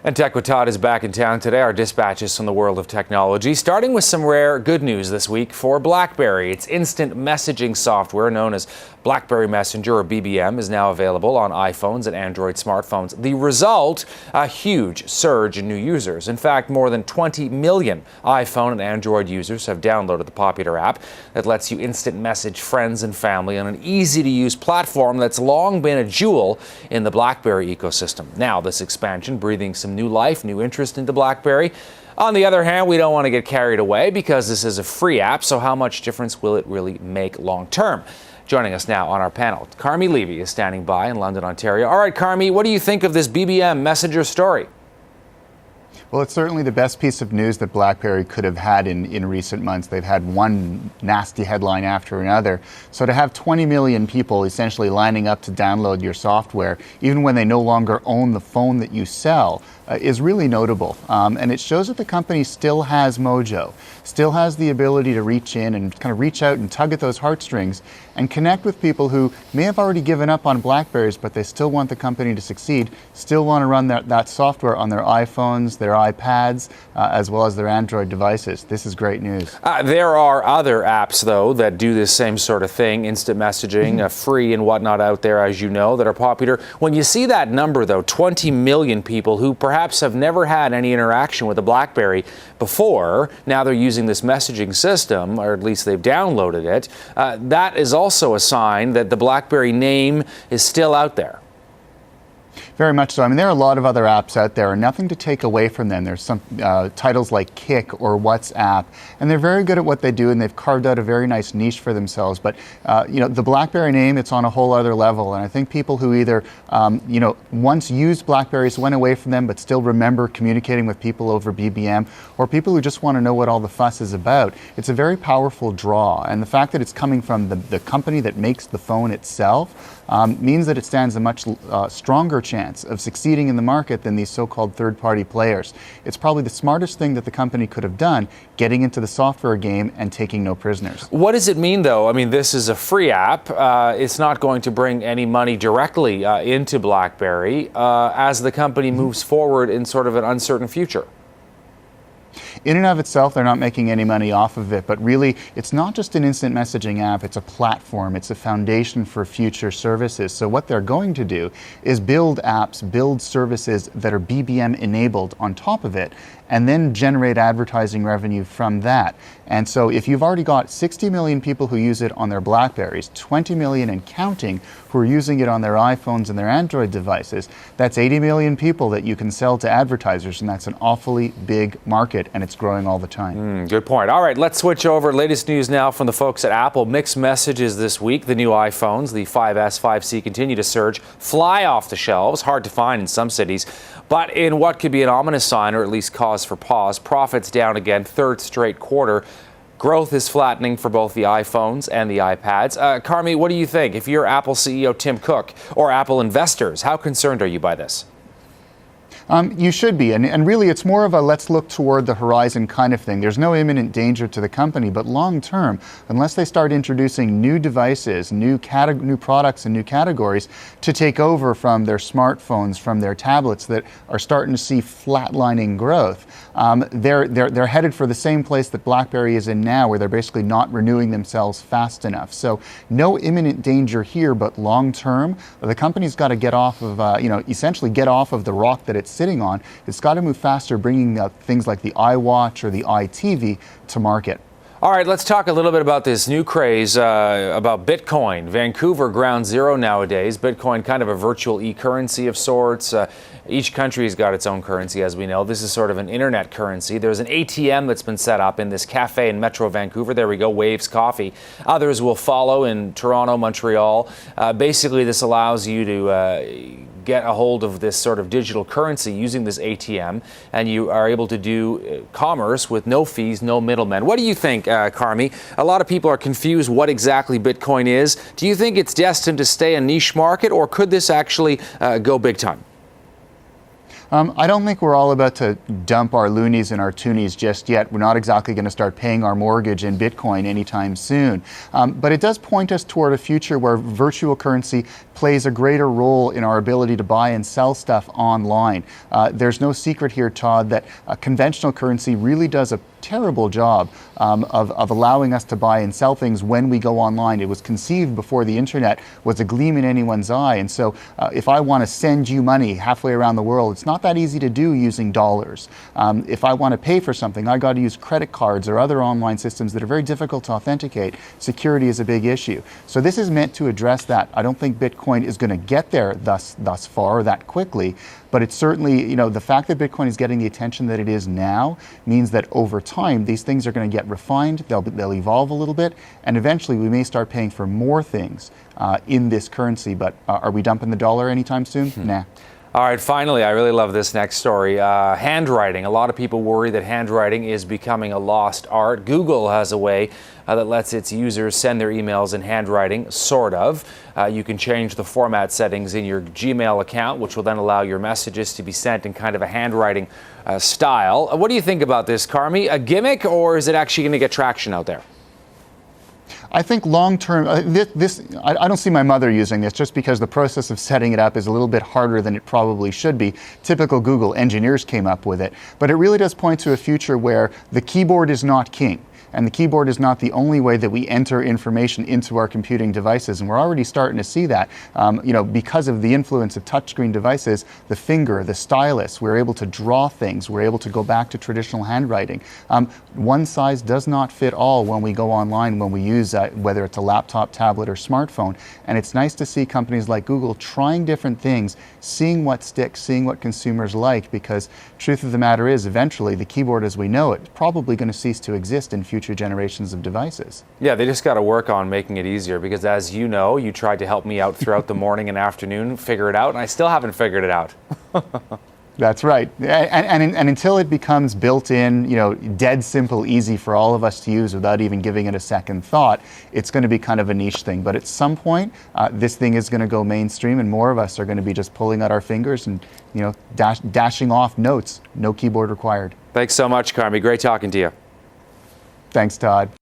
And Tech with Todd is back in town today. Our dispatches from the world of technology, starting with some rare good news this week for BlackBerry. Its instant messaging software known as BlackBerry Messenger, or BBM, is now available on iPhones and Android smartphones. The result, a huge surge in new users. In fact, more than 20 million iPhone and Android users have downloaded the popular app that lets you instant message friends and family on an easy-to-use platform that's long been a jewel in the BlackBerry ecosystem. Now, this expansion breathing some new life, new interest into BlackBerry. On the other hand, we don't want to get carried away because this is a free app, so how much difference will it really make long term? Joining us now on our panel, Carmi Levy is standing by in London, Ontario. All right, Carmi, what do you think of this BBM Messenger story? Well, it's certainly the best piece of news that BlackBerry could have had in recent months. They've had one nasty headline after another. So to have 20 million people essentially lining up to download your software, even when they no longer own the phone that you sell, is really notable. And it shows that the company still has mojo, still has the ability to reach in and kind of reach out and tug at those heartstrings and connect with people who may have already given up on BlackBerries, but they still want the company to succeed, still want to run that software on their iPhones, their iPads, as well as their Android devices. This is great news. There are other apps, though, that do this same sort of thing, instant messaging, free and whatnot out there, as you know, that are popular. When you see that number, though, 20 million people who perhaps have never had any interaction with a BlackBerry before, now they're using this messaging system, or at least they've downloaded it, that is also a sign that the BlackBerry name is still out there. Very much so. I mean, there are a lot of other apps out there, and nothing to take away from them. There's some titles like Kik or WhatsApp, and they're very good at what they do, and they've carved out a very nice niche for themselves. But, the BlackBerry name, it's on a whole other level, and I think people who either, once used BlackBerries, went away from them, but still remember communicating with people over BBM, or people who just want to know what all the fuss is about, it's a very powerful draw. And the fact that it's coming from the company that makes the phone itself means that it stands a much stronger chance of succeeding in the market than these so-called third-party players. It's probably the smartest thing that the company could have done, getting into the software game and taking no prisoners. What does it mean, though? I mean, this is a free app. It's not going to bring any money directly into BlackBerry as the company moves forward in sort of an uncertain future. In and of itself, they're not making any money off of it, but really, it's not just an instant messaging app, it's a platform, it's a foundation for future services. So what they're going to do is build apps, build services that are BBM enabled on top of it, and then generate advertising revenue from that. And so if you've already got 60 million people who use it on their BlackBerries, 20 million and counting who are using it on their iPhones and their Android devices, that's 80 million people that you can sell to advertisers, and that's an awfully big market, and it's growing all the time. Good point. All right, let's switch over. Latest news now from the folks at Apple. Mixed messages this week. The new iPhones, the 5S, 5C, continue to surge, fly off the shelves, hard to find in some cities. But in what could be an ominous sign, or at least cause for pause, profits down again, third straight quarter. Growth is flattening for both the iPhones and the iPads. Carmi, what do you think? If you're Apple CEO Tim Cook or Apple investors, how concerned are you by this? You should be, and really it's more of a let's look toward the horizon kind of thing. There's no imminent danger to the company, but long term, unless they start introducing new devices, new products and new categories to take over from their smartphones, from their tablets that are starting to see flatlining growth, they're headed for the same place that BlackBerry is in now, where they're basically not renewing themselves fast enough. So no imminent danger here, but long term, the company's got to get off of, essentially get off of the rock that it's sitting on. It's got to move faster, bringing things like the iWatch or the iTV to market. All right, let's talk a little bit about this new craze about Bitcoin. Vancouver ground zero nowadays. Bitcoin, kind of a virtual e-currency of sorts. Each country has got its own currency, as we know. This is sort of an internet currency. There's an ATM that's been set up in this cafe in Metro Vancouver. There we go, Waves Coffee. Others will follow in Toronto, Montreal. Basically, this allows you to get a hold of this sort of digital currency using this ATM, and you are able to do commerce with no fees, no middlemen. What do you think, Carmi? A lot of people are confused what exactly Bitcoin is. Do you think it's destined to stay a niche market, or could this actually go big time? I don't think we're all about to dump our loonies and our toonies just yet. We're not exactly going to start paying our mortgage in Bitcoin anytime soon. But it does point us toward a future where virtual currency plays a greater role in our ability to buy and sell stuff online. There's no secret here, Todd, that conventional currency really does a terrible job of allowing us to buy and sell things when we go online. It was conceived before the internet was a gleam in anyone's eye. And so if I want to send you money halfway around the world, it's not that easy to do using dollars. If I want to pay for something, I got to use credit cards or other online systems that are very difficult to authenticate. Security is a big issue. So this is meant to address that. I don't think Bitcoin is going to get there thus far that quickly. But it's certainly, the fact that Bitcoin is getting the attention that it is now means that over time, these things are going to get refined, they'll evolve a little bit, and eventually we may start paying for more things in this currency. But are we dumping the dollar anytime soon? Nah. All right, finally, I really love this next story. Handwriting. A lot of people worry that handwriting is becoming a lost art. Google has a way that lets its users send their emails in handwriting, sort of. You can change the format settings in your Gmail account, which will then allow your messages to be sent in kind of a handwriting style. What do you think about this, Carmi? A gimmick, or is it actually going to get traction out there? I think long-term, I don't see my mother using this just because the process of setting it up is a little bit harder than it probably should be. Typical Google engineers came up with it. But it really does point to a future where the keyboard is not king. And the keyboard is not the only way that we enter information into our computing devices. And we're already starting to see that. Because of the influence of touchscreen devices, the finger, the stylus, we're able to draw things. We're able to go back to traditional handwriting. One size does not fit all when we go online, when we use whether it's a laptop, tablet, or smartphone. And it's nice to see companies like Google trying different things, seeing what sticks, seeing what consumers like, because truth of the matter is, eventually, the keyboard as we know it is probably going to cease to exist in future generations of devices. Yeah, they just got to work on making it easier because, as you know, you tried to help me out throughout the morning and afternoon, figure it out, and I still haven't figured it out. That's right. And until it becomes built in, dead simple, easy for all of us to use without even giving it a second thought, it's going to be kind of a niche thing. But at some point, this thing is going to go mainstream and more of us are going to be just pulling out our fingers and, dashing off notes. No keyboard required. Thanks so much, Carmi. Great talking to you. Thanks, Todd.